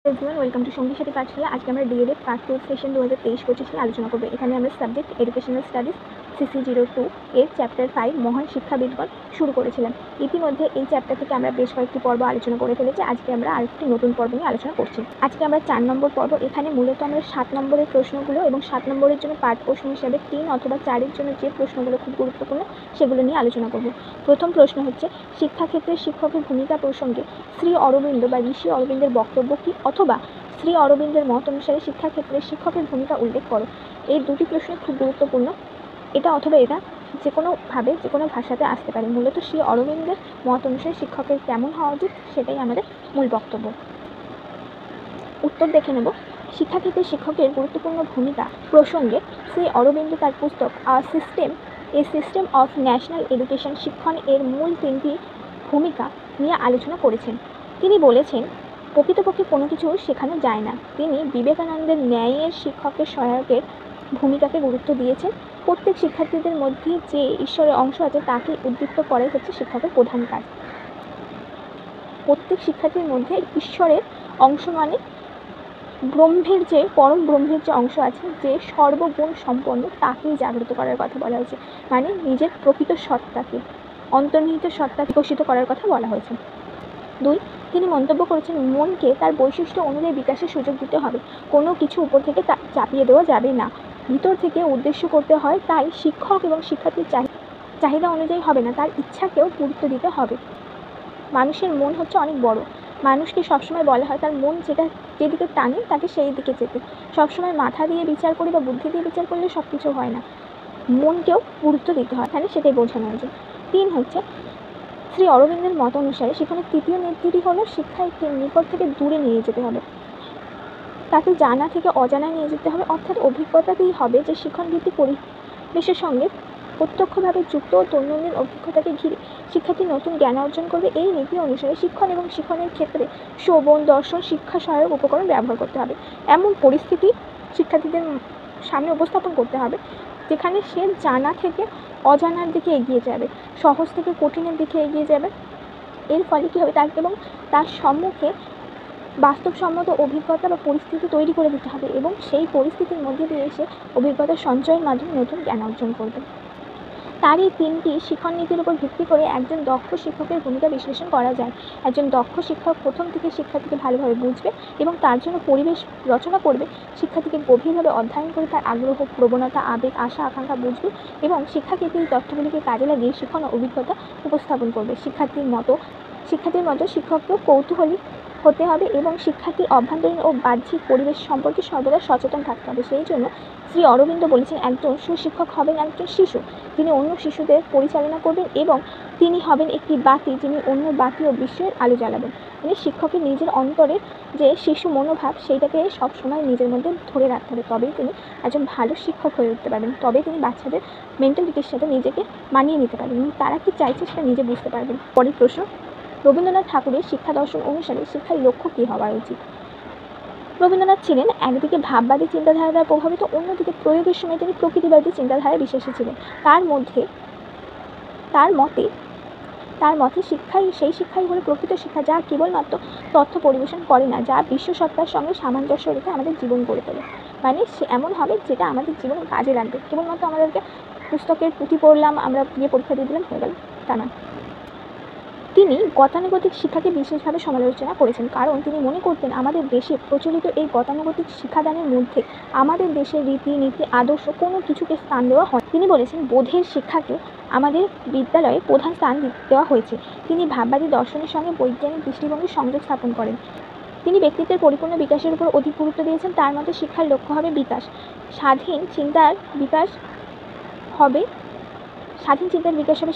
Everyone, welcome to সঙ্গী সাথী পাঠশালা। আজকে আমরা ডিএলএড পার্ট 2 সেশন 2023-25 নিয়ে আলোচনা করব। এখানে আমরা সাবজেক্ট এডুকেশনাল স্টাডিজ CC02 এর চ্যাপ্টার 5 মহান শিক্ষাবিদগণ শুরু করেছিলাম। ইতিমধ্যে এই চ্যাপ্টার থেকে আমরা বেশ কয়েকটি পর্ব আলোচনা করে ফেলেছি। আজকে আমরা আরেকটি নতুন পর্ব নিয়ে আলোচনা করছি। আজকে আমরা 4 নম্বর পর্ব। এখানে মূলত আমরা 7 নম্বরের প্রশ্নগুলো এবং 7 নম্বরের জন্য পাঠ প্রশ্ন হিসাবে 3 অথবা 4-এর জন্য যে প্রশ্নগুলো খুব গুরুত্বপূর্ণ সেগুলো নিয়ে আলোচনা করব। প্রথম প্রশ্ন হচ্ছে, শিক্ষাক্ষেত্রে শিক্ষকের ভূমিকা প্রসঙ্গে শ্রী অরবিন্দ বা ঋষি অরবিন্দের বক্তব্য কী, অথবা শ্রী অরবিন্দের মত অনুসারে শিক্ষাক্ষেত্রে শিক্ষকের ভূমিকা উল্লেখ করো। এই দুটি প্রশ্ন খুব গুরুত্বপূর্ণ। এটা অথবা এটা যে কোনোভাবে যে কোনো ভাষাতে আসতে পারে। মূলত শ্রী অরবিন্দের মত অনুসারে শিক্ষকের কেমন হওয়া উচিত সেটাই আমাদের মূল বক্তব্য। উত্তর দেখে নেব। শিক্ষাক্ষেত্রে শিক্ষকের গুরুত্বপূর্ণ ভূমিকা প্রসঙ্গে শ্রী অরবিন্দ তার পুস্তক a system of national education শিক্ষণ এর মূল 3টি ভূমিকা নিয়ে আলোচনা করেছেন। তিনি বলেছেন, প্রকৃতপক্ষে কোনো কিছু শেখানো যায় না। তিনি বিবেকানন্দের ন্যায়ের শিক্ষকের সহায়কের ভূমিকাকে গুরুত্ব দিয়েছেন। প্রত্যেক শিক্ষার্থীদের মধ্যে যে ঈশ্বরের অংশ আছে তাকে উদ্দীপ্ত করাই হচ্ছে শিক্ষকের প্রধান কাজ। প্রত্যেক শিক্ষার্থীর মধ্যে ঈশ্বরের অংশ মানে ব্রহ্মের যে পরম ব্রহ্মের যে অংশ আছে, যে সর্বগুণ সম্পন্ন, তাকেই জাগ্রত করার কথা বলা হয়েছে। মানে নিজের প্রকৃত সত্তাকে, অন্তর্নিহিত সত্তা বিকশিত করার কথা বলা হয়েছে। 2, তিনি মন্তব্য করেছেন, মনকে তার বৈশিষ্ট্য অনুযায়ী বিকাশের সুযোগ দিতে হবে। কোনো কিছু উপর থেকে চাপিয়ে দেওয়া যাবে না, ভিতর থেকে উদ্দেশ্য করতে হয়। তাই শিক্ষক এবং শিক্ষার্থীর চাহিদা অনুযায়ী হবে না, তার ইচ্ছাকেও গুরুত্ব দিতে হবে। মানুষের মন হচ্ছে অনেক বড়। মানুষকে সবসময় বলা হয় তার মন যেদিকে টানে তাকে সেই দিকে যেতে। সবসময় মাথা দিয়ে বিচার করি বা বুদ্ধি দিয়ে বিচার করলে সব কিছু হয় না, মনকেও গুরুত্ব দিতে হয়। তাহলে সেটাই বোঝানো হয়েছে। 3 হচ্ছে, শ্রী অরবিন্দের মত অনুসারে সেখানে তৃতীয় নীতিটি হলো শিক্ষা একটি নিকট থেকে দূরে নিয়ে যেতে হবে, তাকে জানা থেকে অজানা নিয়ে যেতে হবে। অর্থাৎ অভিজ্ঞতাতেই হবে যে শিক্ষণ ভিত্তিক পরিবেশের সঙ্গে প্রত্যক্ষভাবে যুক্ত ও দৈনন্দিন অভিজ্ঞতাকে ঘিরে শিক্ষার্থী নতুন জ্ঞান অর্জন করবে। এই নীতি অনুসারে শিক্ষণ এবং শিক্ষণের ক্ষেত্রে শ্রবণ, দর্শন, শিক্ষা সহায়ক উপকরণ ব্যবহার করতে হবে। এমন পরিস্থিতি শিক্ষার্থীদের সামনে উপস্থাপন করতে হবে যেখানে সে জানা থেকে অজানার দিকে এগিয়ে যাবে, সহজ থেকে কঠিনের দিকে এগিয়ে যাবে। এর ফলে কী হবে, তার সম্মুখে বাস্তবসম্মত অভিজ্ঞতা বা পরিস্থিতি তৈরি করে দিতে হবে এবং সেই পরিস্থিতির মধ্যে দিয়ে এসে অভিজ্ঞতা সঞ্চয়ের মাধ্যমে নতুন জ্ঞান অর্জন করবে। তার এই 3টি শিক্ষণ নীতির উপর ভিত্তি করে একজন দক্ষ শিক্ষকের ভূমিকা বিশ্লেষণ করা যায়। একজন দক্ষ শিক্ষক প্রথম থেকে শিক্ষার্থীকে ভালোভাবে বুঝবে এবং তার জন্য পরিবেশ রচনা করবে। শিক্ষার্থীকে গভীরভাবে অধ্যয়ন করে তার আগ্রহ, প্রবণতা, আবেগ, আশা, আকাঙ্ক্ষা বুঝবে এবং শিক্ষাক্ষেত্রে এই তথ্যগুলিকে কাজে লাগিয়ে শিক্ষণ অভিজ্ঞতা উপস্থাপন করবে। শিক্ষার্থীর মতো শিক্ষককেও কৌতূহলী হতে হবে এবং শিক্ষার্থীর অভ্যন্তরীণ ও বাহ্যিক পরিবেশ সম্পর্কে সর্বদা সচেতন থাকতে হবে। সেই জন্য শ্রী অরবিন্দ বলেছেন, একজন সুশিক্ষক হবেন একজন শিশু, যিনি অন্য শিশুদের পরিচালনা করবেন এবং তিনি হবেন একটি বাতি, যিনি অন্য বাতি ও বিশ্বের আলো জ্বালাবেন। মানে শিক্ষকের নিজের অন্তরের যে শিশু মনোভাব সেইটাকে সবসময় নিজের মধ্যে ধরে রাখতে হবে, তবেই তিনি একজন ভালো শিক্ষক হয়ে উঠতে পারবেন। তবেই তিনি বাচ্চাদের মেন্টালিটির সাথে নিজেকে মানিয়ে নিতে পারবেন এবং তারা কি চাইছে সেটা নিজে বুঝতে পারবেন। পরের প্রশ্ন, রবীন্দ্রনাথ ঠাকুরের শিক্ষা দর্শন অনুসারে শিক্ষার লক্ষ্য কী হওয়া উচিত? রবীন্দ্রনাথ ছিলেন একদিকে ভাববাদী চিন্তাধারা দ্বারা প্রভাবিত, অন্যদিকে প্রয়োগের সময় তিনি প্রকৃতিবাদী চিন্তাধারায় বিশ্বাসী ছিলেন। তার মতে সেই শিক্ষাই হলো প্রকৃত শিক্ষা, যা কেবলমাত্র তথ্য পরিবেশন করে না, যা বিশ্বসত্তার সঙ্গে সামঞ্জস্য রেখে আমাদের জীবন গড়ে তোলে। মানে সে এমন হবে যেটা আমাদের জীবনে কাজে লাগবে। কেবলমাত্র আমাদেরকে পুস্তকের পুঁথি পড়লাম, আমরা গিয়ে পরীক্ষা দিয়ে দিলাম, হয়ে গেল, তা না। তিনি গতানুগতিক শিক্ষাকে বিশেষভাবে সমালোচনা করেছেন, কারণ তিনি মনে করতেন আমাদের দেশে প্রচলিত এই গতানুগতিক শিক্ষাদানের মধ্যে আমাদের দেশের রীতিনীতি, আদর্শ কোনো কিছুকে স্থান দেওয়া হয়। তিনি বলেছেন, বোধের শিক্ষাকে আমাদের বিদ্যালয়ে প্রধান স্থান দেওয়া হয়েছে। তিনি ভাববাদী দর্শনের সঙ্গে বৈজ্ঞানিক দৃষ্টিভঙ্গির সংযোগ স্থাপন করেন। তিনি ব্যক্তিত্বের পরিপূর্ণ বিকাশের উপর অধিক গুরুত্ব দিয়েছেন। তার মতে শিক্ষার লক্ষ্য হবে বিকাশ, স্বাধীন চিন্তার বিকাশ হবে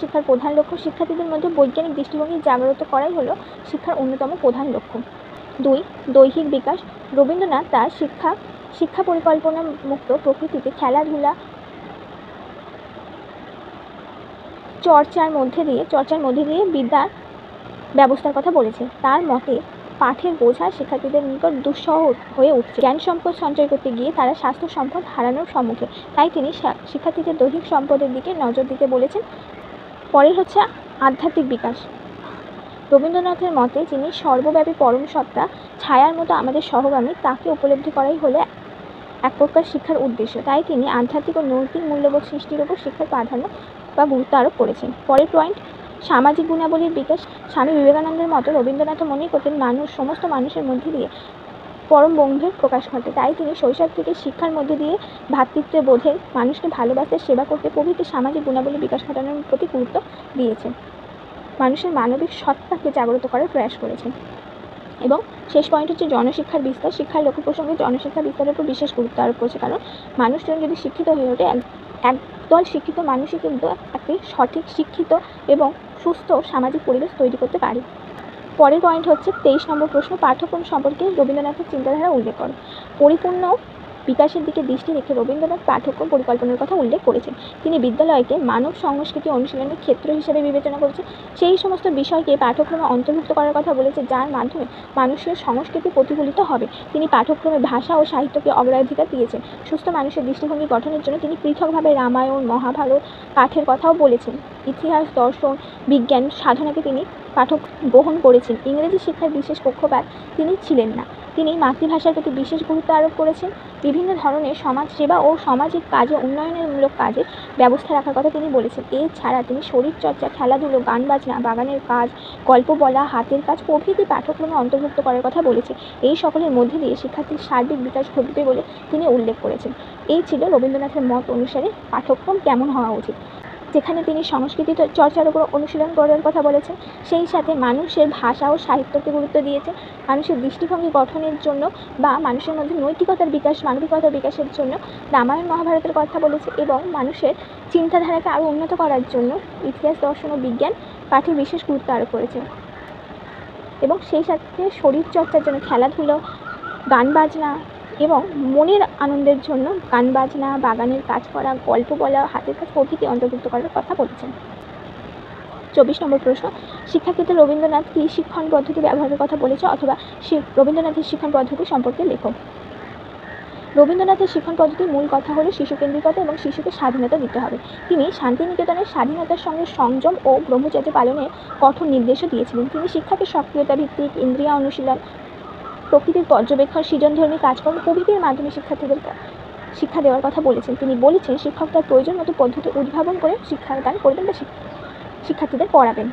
শিক্ষার প্রধান লক্ষ্য। শিক্ষার্থীদের মধ্যে বৈজ্ঞানিক দৃষ্টিভঙ্গি জাগ্রত করাই হলো শিক্ষার অন্যতম প্রধান লক্ষ্য। 2, দৈহিক বিকাশ। রবীন্দ্রনাথ তার শিক্ষা পরিকল্পনা মুক্ত প্রকৃতিতে খেলাধুলা চর্চার মধ্যে দিয়ে বিদ্যার ব্যবস্থার কথা বলেছে। তার মতে পাঠের বোঝা শিক্ষার্থীদের নিকট দুঃসহ হয়ে উঠছে। জ্ঞান সম্পদ সঞ্চয় করতে গিয়ে তারা স্বাস্থ্য সম্পদ হারানোর সম্মুখে। তাই তিনি শিক্ষার্থীদের দৈহিক সম্পদের দিকে নজর দিতে বলেছেন। পরের হচ্ছে আধ্যাত্মিক বিকাশ। রবীন্দ্রনাথের মতে যিনি সর্বব্যাপী পরম সত্তা, ছায়ার মতো আমাদের সহগামী, তাকে উপলব্ধি করাই হলো এক প্রকার শিক্ষার উদ্দেশ্য। তাই তিনি আধ্যাত্মিক ও নৈতিক মূল্যবোধ সৃষ্টির উপর শিক্ষার প্রাধান্য বা গুরুত্ব আরোপ করেছেন। পরের পয়েন্ট, সামাজিক গুণাবলীর বিকাশ। স্বামী বিবেকানন্দের মতো রবীন্দ্রনাথও মনে করতেন সমস্ত মানুষের মধ্যে দিয়ে পরম ব্রহ্মের প্রকাশ ঘটে। তাই তিনি শৈশব থেকে শিক্ষার মধ্যে দিয়ে ভ্রাতৃত্ব বোধের, মানুষকে ভালোবাসতে, সেবা করতে প্রভৃতি সামাজিক গুণাবলীর বিকাশ ঘটানোর প্রতি গুরুত্ব দিয়েছেন। মানুষের মানবিক সত্তাকে জাগ্রত করার প্রয়াস করেছেন। এবং শেষ পয়েন্ট হচ্ছে জনশিক্ষার বিস্তার। শিক্ষার লক্ষ্য প্রসঙ্গে জনশিক্ষা বিস্তারের উপর বিশেষ গুরুত্ব আরোপ করেছে, কারণ মানুষজন যদি শিক্ষিত হয়ে ওঠে, একদল শিক্ষিত মানুষই কিন্তু একটি সঠিক শিক্ষিত এবং সুস্থ সামাজিক পরিবেশ তৈরি করতে পারে। পরের পয়েন্ট হচ্ছে 23 নম্বর প্রশ্ন, পাঠ্যক্রম সম্পর্কে রবীন্দ্রনাথের চিন্তাধারা উল্লেখ করো। পরিপূর্ণ বিকাশের দিকে দৃষ্টি রেখে রবীন্দ্রনাথ পাঠ্যক্রম পরিকল্পনার কথা উল্লেখ করেছেন। তিনি বিদ্যালয়কে মানব সংস্কৃতি অনুশীলনের ক্ষেত্র হিসেবে বিবেচনা করেছেন। সেই সমস্ত বিষয়কে পাঠ্যক্রমে অন্তর্ভুক্ত করার কথা বলেছে যার মাধ্যমে মানুষের সংস্কৃতি প্রতিফলিত হবে। তিনি পাঠ্যক্রমে ভাষা ও সাহিত্যকে অগ্রাধিকার দিয়েছেন। সুস্থ মানুষের দৃষ্টিভঙ্গি গঠনের জন্য তিনি পৃথকভাবে রামায়ণ, মহাভারত পাঠের কথাও বলেছেন। ইতিহাস, দর্শন, বিজ্ঞান সাধনাকে তিনি পাঠক গ্রহণ করেছেন। ইংরেজি শিক্ষার বিশেষ পক্ষপাত তিনি ছিলেন না। তিনি মাতৃভাষার প্রতি বিশেষ গুরুত্ব আরোপ করেছেন। বিভিন্ন ধরনের সমাজ সেবা ও সামাজিক কাজে, উন্নয়নমূলক কাজে ব্যবস্থা রাখার কথা তিনি বলেছেন। এছাড়া তিনি শরীরচর্চা, খেলাধুলো, গান বাজনা, বাগানের কাজ, গল্প বলা, হাতের কাজ প্রভৃতি পাঠ্যক্রমে অন্তর্ভুক্ত করার কথা বলেছেন। এই সকলের মধ্যে দিয়ে শিক্ষার্থীর সার্বিক বিকাশ ঘটবে বলে তিনি উল্লেখ করেছেন। এই ছিল রবীন্দ্রনাথের মত অনুসারে পাঠ্যক্রম কেমন হওয়া উচিত, যেখানে তিনি সংস্কৃতি চর্চার উপর অনুশীলন করার কথা বলেছেন, সেই সাথে মানুষের ভাষা ও সাহিত্যকে গুরুত্ব দিয়েছেন। মানুষের দৃষ্টিভঙ্গি গঠনের জন্য বা মানুষের মধ্যে নৈতিকতার বিকাশ, মানবিকতার বিকাশের জন্য রামায়ণ, মহাভারতের কথা বলেছে এবং মানুষের চিন্তাধারাকে আরও উন্নত করার জন্য ইতিহাস, দর্শন ও বিজ্ঞান পাঠে বিশেষ গুরুত্ব আরোপ করেছে। এবং সেই সাথে শরীরচর্চার জন্য খেলাধুলো, গান বাজনা এবং মনের আনন্দের জন্য গান বাজনা, বাগানের কাজ করা, গল্প বলা, হাতের কাজ প্রভৃতি অন্তর্ভুক্ত করার কথা বলেছেন। 24 নম্বর প্রশ্ন, শিক্ষাক্ষেত্রে রবীন্দ্রনাথ কী শিক্ষণ পদ্ধতি ব্যবহারের কথা বলেছে অথবা রবীন্দ্রনাথের শিক্ষণ পদ্ধতি সম্পর্কে লেখো। রবীন্দ্রনাথের শিক্ষণ পদ্ধতির মূল কথা হলো শিশুকেন্দ্রিকতা এবং শিশুকে স্বাধীনতা দিতে হবে। তিনি শান্তিনিকেতনের স্বাধীনতার সঙ্গে সংযম ও ব্রহ্মচর্য পালনের কঠোর নির্দেশও দিয়েছিলেন। তিনি শিক্ষাকে সক্রিয়তা ভিত্তিক, ইন্দ্রিয় অনুশীলন, প্রকৃতির পর্যবেক্ষণ, সৃজনধর্মী কাজকর্ম প্রভৃতির মাধ্যমে শিক্ষার্থীদের শিক্ষা দেওয়ার কথা বলেছেন। তিনি বলেছেন শিক্ষক তার প্রয়োজন মতো পদ্ধতি উদ্ভাবন করে শিক্ষাদান করবেন বা শিক্ষার্থীদের পড়াবেন।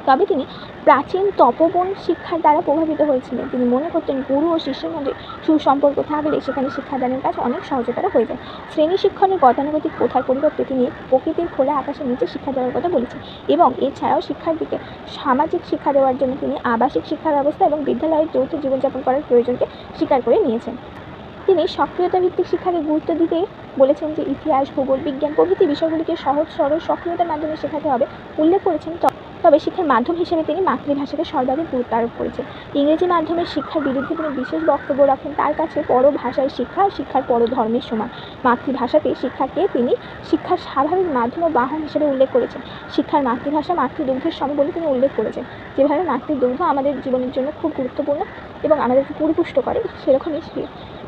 তবে তিনি প্রাচীন তপোবন শিক্ষার দ্বারা প্রভাবিত হয়েছিলেন। তিনি মনে করতেন গুরু ও শিষ্যের মধ্যে সুসম্পর্ক থাকলে সেখানে শিক্ষাদানের কাজ অনেক সহজতর হয়ে যায়। শ্রেণী শিক্ষণের গতানুগতিক প্রথার পরিবর্তে তিনি প্রকৃতির খোলা আকাশের নিচে শিক্ষা দেওয়ার কথা বলেছেন এবং এছাড়াও শিক্ষার্থীকে সামাজিক শিক্ষা দেওয়ার জন্য তিনি আবাসিক শিক্ষা ব্যবস্থা এবং বিদ্যালয়ের যৌথ জীবনযাপন করার প্রয়োজনকে স্বীকার করে নিয়েছেন। তিনি সক্রিয়তা ভিত্তিক শিক্ষাকে গুরুত্ব দিতে বলেছেন যে ইতিহাস, ভূগোল, বিজ্ঞান প্রভৃতি বিষয়গুলিকে সহজ সরল সক্রিয়তার মাধ্যমে শেখাতে হবে উল্লেখ করেছেন। তবে শিক্ষার মাধ্যম হিসেবে তিনি মাতৃভাষাকে সর্বাধিক গুরুত্ব আরোপ করেছেন। ইংরেজি মাধ্যমের শিক্ষার বিরুদ্ধে তিনি বিশেষ বক্তব্য রাখেন। তার কাছে পরভাষার শিক্ষা শিক্ষার পরধর্মের সমান। মাতৃভাষাতে শিক্ষাকে তিনি শিক্ষার স্বাভাবিক মাধ্যম ও বাহন হিসেবে উল্লেখ করেছেন। শিক্ষার মাতৃভাষা মাতৃদুগ্ধের সম বলে তিনি উল্লেখ করেছেন। যেভাবে মাতৃদুগ্ধ আমাদের জীবনের জন্য খুব গুরুত্বপূর্ণ এবং আমাদেরকে পরিপুষ্ট করে, সেরকমই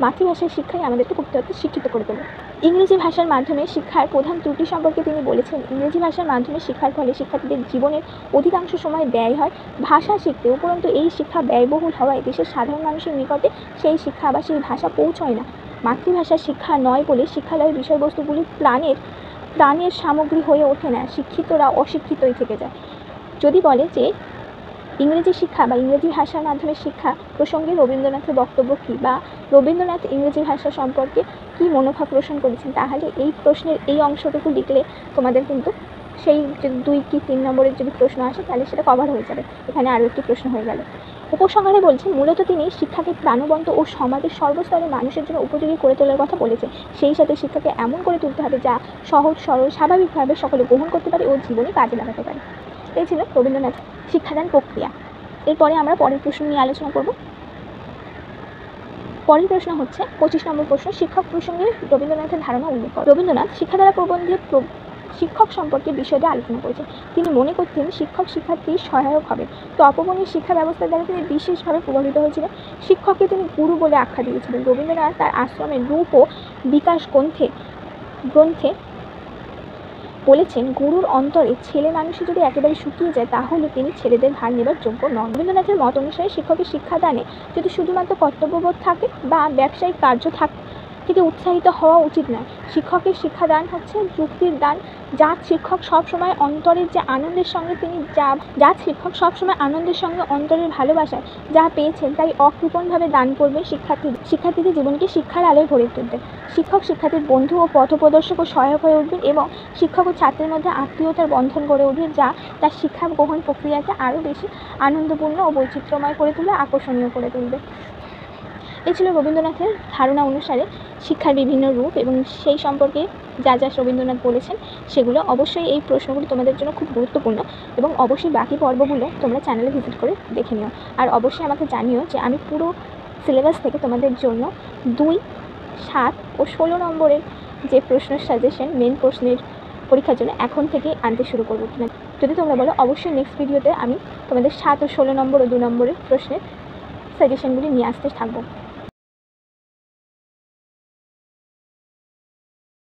মাতৃভাষার শিক্ষাই আমাদেরকে প্রকৃততে শিক্ষিত করে তোলে। ইংরেজি ভাষার মাধ্যমে শিক্ষার প্রধান ত্রুটি সম্পর্কে তিনি বলেছেন, ইংরেজি ভাষার মাধ্যমে শিক্ষার ফলে শিক্ষার্থীদের জীবনের অধিকাংশ সময় ব্যয় হয় ভাষা শিখতে। উপরন্তু এই শিক্ষা ব্যয়বহুল হওয়ায় দেশের সাধারণ মানুষের নিকটে সেই শিক্ষা বা সেই ভাষা পৌঁছয় না। মাতৃভাষার শিক্ষা নয় বলে শিক্ষালয়ের বিষয়বস্তুগুলি প্রাণের সামগ্রী হয়ে ওঠে না, শিক্ষিতরা অশিক্ষিতই থেকে যায়। যদি বলে যে ইংরেজি শিক্ষা বা ইংরেজি ভাষার মাধ্যমে শিক্ষা প্রসঙ্গে রবীন্দ্রনাথের বক্তব্য কী বা রবীন্দ্রনাথ ইংরেজি ভাষা সম্পর্কে কী মনোভাব পোষণ করেছেন, তাহলে এই প্রশ্নের এই অংশটুকু লিখলে তোমাদের কিন্তু সেই যে 2 কি 3 নম্বরের যদি প্রশ্ন আসে তাহলে সেটা কভার হয়ে যাবে। এখানে আরও একটি প্রশ্ন হয়ে গেল। উপসংহারে বলছেন মূলত তিনি শিক্ষাকে প্রাণবন্ত ও সমাজের সর্বস্তরের মানুষের জন্য উপযোগী করে তোলার কথা বলেছেন। সেই সাথে শিক্ষাকে এমন করে তুলতে হবে যা সহজ সরল স্বাভাবিকভাবে সকলে গ্রহণ করতে পারে ও জীবনে কাজে লাগাতে পারে। এই ছিল রবীন্দ্রনাথ শিক্ষাদান প্রক্রিয়া। এরপরে আমরা পরের প্রশ্ন নিয়ে আলোচনা করব। পরের প্রশ্ন হচ্ছে 25 নম্বর প্রশ্ন, শিক্ষক প্রসঙ্গে রবীন্দ্রনাথের ধারণা উল্লেখ করো। রবীন্দ্রনাথ শিক্ষাধারা প্রবন্ধে শিক্ষক সম্পর্কে বিষয়টি আলোচনা করেছেন। তিনি মনে করতেন শিক্ষক শিক্ষার্থীর সহায়ক হবে। তপবনের শিক্ষা ব্যবস্থার দ্বারা তিনি বিশেষভাবে প্রভাবিত হয়েছিলেন। শিক্ষককে তিনি গুরু বলে আখ্যা দিয়েছিলেন। রবীন্দ্রনাথ তার আশ্রমের রূপ ও বিকাশ গ্রন্থে বলেছেন, গুরুর অন্তরে ছেলে মানুষই যদি একেবারে শুকিয়ে যায় তাহলে তিনি ছেলেদের ভার নেবার যোগ্য নন। রবীন্দ্রনাথের মত অনুসারে শিক্ষকের শিক্ষাদানে যদি শুধুমাত্র কর্তব্যবোধ থাকে বা ব্যবসায়িক কার্য থেকে উৎসাহিত হওয়া উচিত নয়। শিক্ষকের শিক্ষাদান হচ্ছে যুক্তির দান। যার শিক্ষক সবসময় অন্তরের যে আনন্দের সঙ্গে যার শিক্ষক সবসময় আনন্দের সঙ্গে অন্তরের ভালোবাসায় যা পেয়েছেন তাই অকৃপণভাবে দান করবেন শিক্ষার্থীদের জীবনকে শিক্ষার আলোয় ভরে তুলবেন। শিক্ষক শিক্ষার্থীর বন্ধু ও পথপ্রদর্শক ও সহায়ক হয়ে উঠবেন এবং শিক্ষক ও ছাত্রের মধ্যে আত্মীয়তার বন্ধন গড়ে উঠবে, যা তার শিক্ষা গ্রহণ প্রক্রিয়াকে আরও বেশি আনন্দপূর্ণ ও বৈচিত্র্যময় করে তুলবে, আকর্ষণীয় করে তুলবে। এই ছিল রবীন্দ্রনাথের ধারণা অনুসারে শিক্ষার বিভিন্ন রূপ এবং সেই সম্পর্কে যা রবীন্দ্রনাথ বলেছেন সেগুলো। অবশ্যই এই প্রশ্নগুলো তোমাদের জন্য খুব গুরুত্বপূর্ণ এবং অবশ্যই বাকি পর্বগুলো তোমরা চ্যানেলে ভিজিট করে দেখে নিও। আর অবশ্যই আমাকে জানিও যে আমি পুরো সিলেবাস থেকে তোমাদের জন্য 2, 7 ও 16 নম্বরের যে প্রশ্ন সাজেশন মেন প্রশ্নের পরীক্ষার জন্য এখন থেকে আনতে শুরু করবো কিনা। যদি তোমরা বলো অবশ্যই নেক্সট ভিডিওতে আমি তোমাদের 7 ও 16 নম্বর ও 2 নম্বরের প্রশ্নের সাজেশনগুলি নিয়ে আসতে থাকবো।